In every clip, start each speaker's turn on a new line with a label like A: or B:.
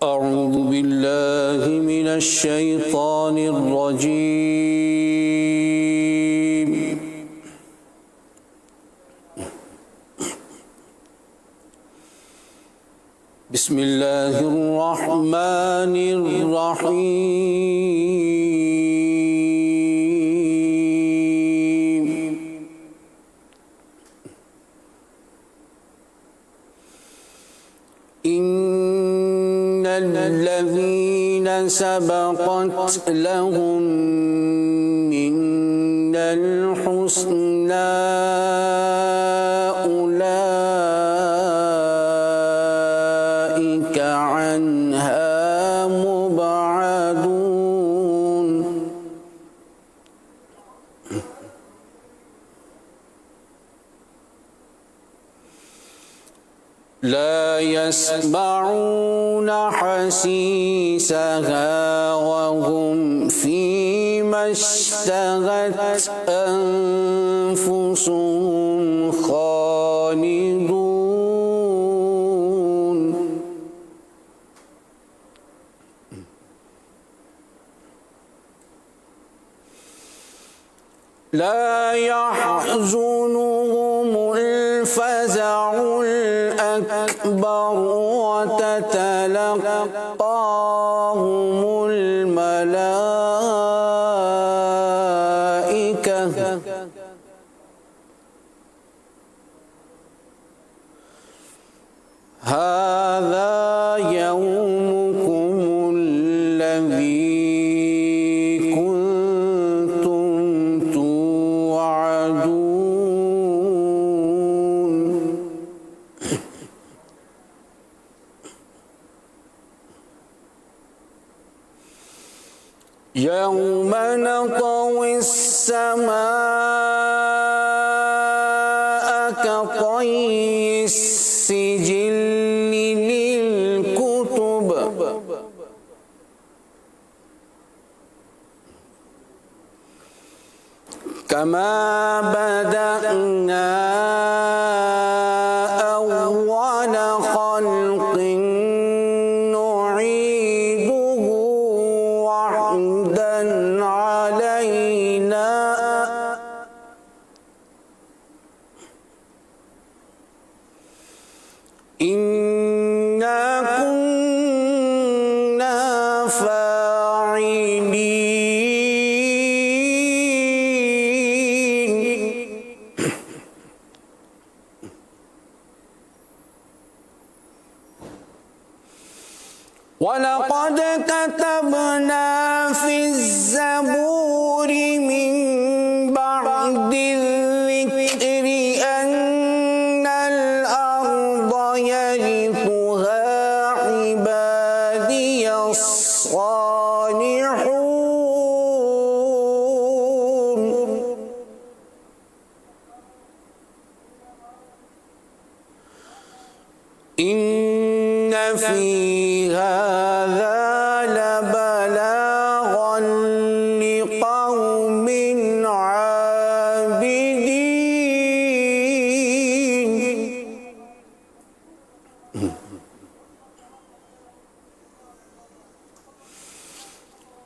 A: أعوذ بالله من الشيطان الرجيم. بسم الله الرحمن الرحيم. إن الذين سبقت لهم منا الحسنى أولئك عنها مبعدون. لا يسمعون حسيسها وهم فيما اشتهت أنفسهم خالدون. لا يحزنهم الفزع الأكبر وتتلقاهم الملائكة هذا يومكم الذي كنتم توعدون. يوم نطوي السماء كطي السجل للكتب كما بدأنا أول خلق نعيده وعدا علينا إنا كنا فاعلين. ولقد كتبنا في الزبور من بعد الذكر أن الأرض يرثها عبادي الصالحون. إن في هذا لبلاغا لقوم عابدين.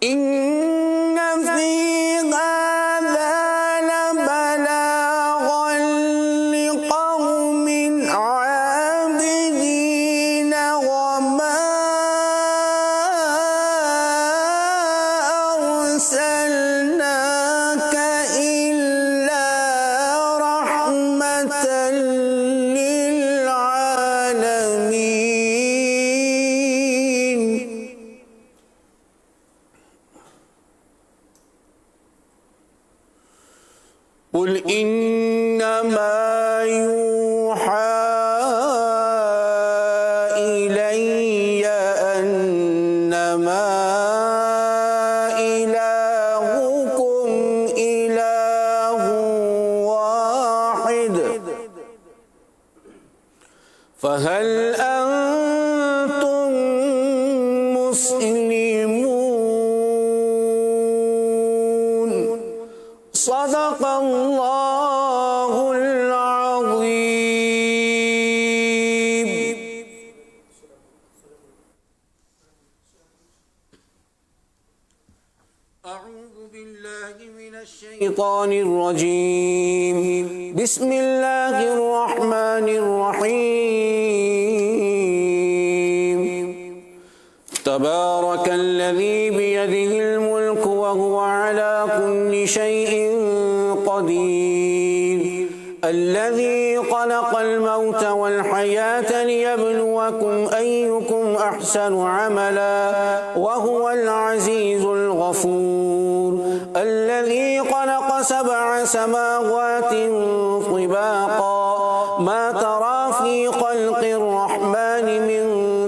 A: إن في هذا لبلاغا لقوم عابدين وما أرسلناك إلا رحمة للعالمين. قل إنما يوحى إلي أنما إلهكم إله واحد فهل أنتم مسلمون. صدق الله العظيم. الشيطان الرجيم. بسم الله الرحمن الرحيم. تبارك الذي بيده الملك وهو على كل شيء قدير. الذي خلق الموت والحياة ليبلوكم أيكم أحسن عملا وهو العزيز الغفور. الذي خلق 7 سماوات طباقا ما ترى في خلق الرحمن من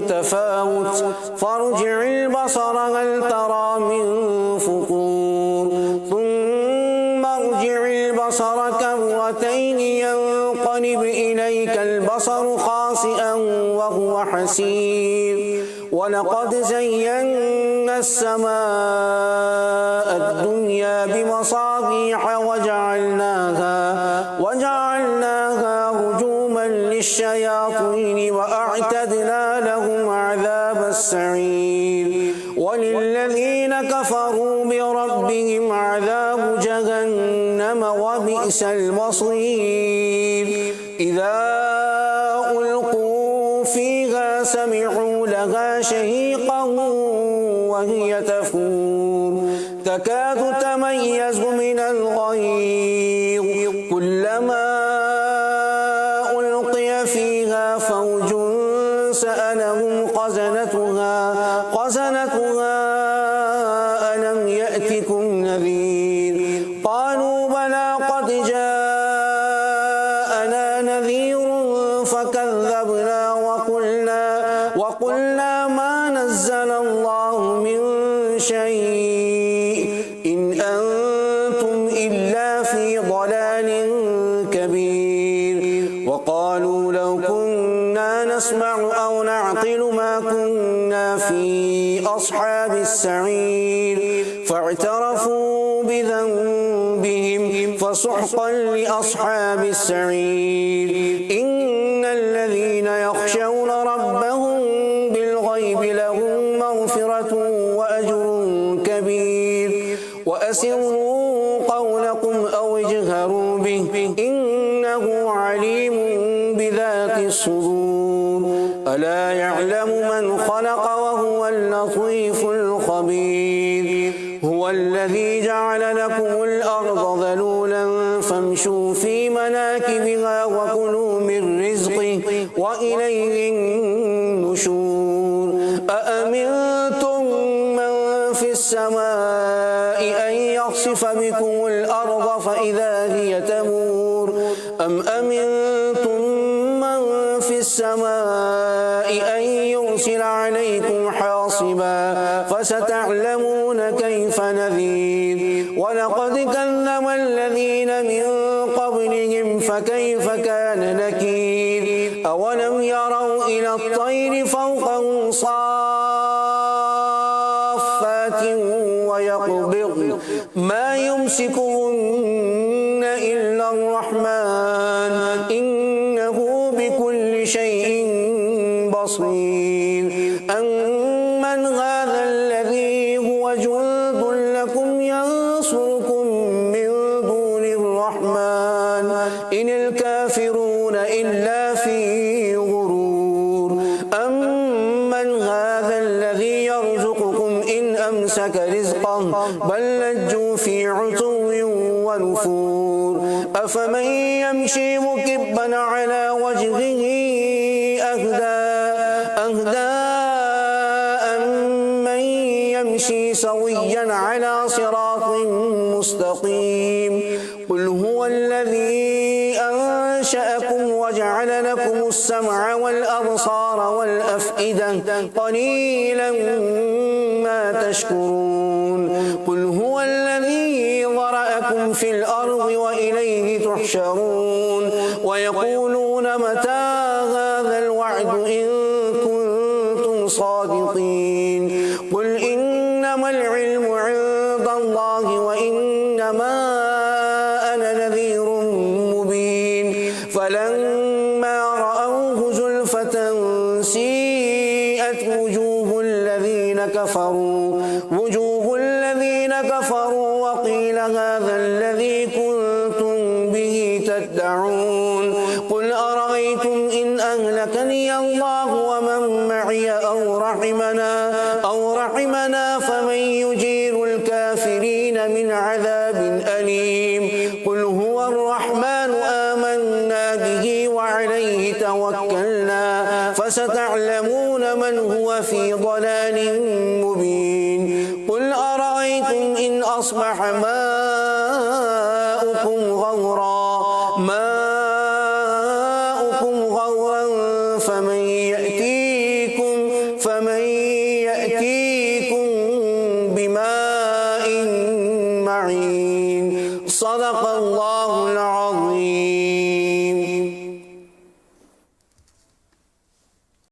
A: تفاوت فارجع البصر هل ترى من فطور ثم ارجع البصر كرتين ينقلب إليك البصر خاسئا وهو حسير. ولقد زينا السماء الدنيا بمصابيح وجعلناها رجوما للشياطين وأعتدنا لهم عذاب السعير. وللذين كفروا بربهم عذاب جهنم وبئس المصير. إذا ألقوا فيها سمعوا لها شهيقا وهي تفور تكاد تميز من الغيظ كلما ألقي فيها فوج سألهم خزنتها ألم يأتكم نذير قالوا بلى قد جاءنا نذير فكذبنا وقلنا ما نزل الله من شيء إن أنتم إلا في ضلال كبير. وقالوا لو كنا نسمع أو نعقل ما كنا في أصحاب السعير فاعترفوا بذنبهم فسحقا لأصحاب السعير. إن الذين يخشون ربهم بالغيب لهم مغفرة وأجر كبير. وأسروا قولكم أو اجهروا به إنه عليم بذات الصدور. ألا يعلم من خلق وهو اللطيف الخبير. هو الذي جعل لكم الأرض ذلولا فامشوا في مناكبها وكلوا من رزقه وإليه النشور. أأمنتم من في السماء أن يخسف بكم الأرض فإذا هي تمور أم أمنتم من في السماء أن يرسل عليكم حاصبا فستعلمون كيف نذير. ولقد كذب الذين من قبلهم فكيف كان نكير. أولم يروا إلى الطير فوقهم صافات ويقبضن ما يمسكهن إلا الرحمن إنه بكل شيء بصير. أمن هذا الذي هو جند لكم ينصركم من دون الرحمن إن الكافرون إلا في غرور. أمن هذا الذي يرزقكم إن أمسك رزقه بل لجوا في عتو ونفور. أفمن يمشي مكبا على وجهه أهدى أمن يمشي سويا على صراط مستقيم. قل هو الذي أنشأكم وجعل لكم السمع والأبصار والأفئدة قليلا ما تشكرون. قل هو الذي ذرأكم في الأرض وإليه تحشرون. ويقولون متى هذا الوعد إن كنتم صادقين. قل إنما العلم عند الله وإنما أنا نذير مبين. فلما رأوه زلفة سيئت وجوه الذين كفروا وقيل هذا الذي أرأيتم إن أهلكني الله ومن معي أو رحمنا فمن يجير الكافرين من عذاب أليم قل هو الرحمن آمنا به وعليه توكلنا فستعلمون من هو في ضلال مبين قل أرأيتم إن أصبح ماؤكم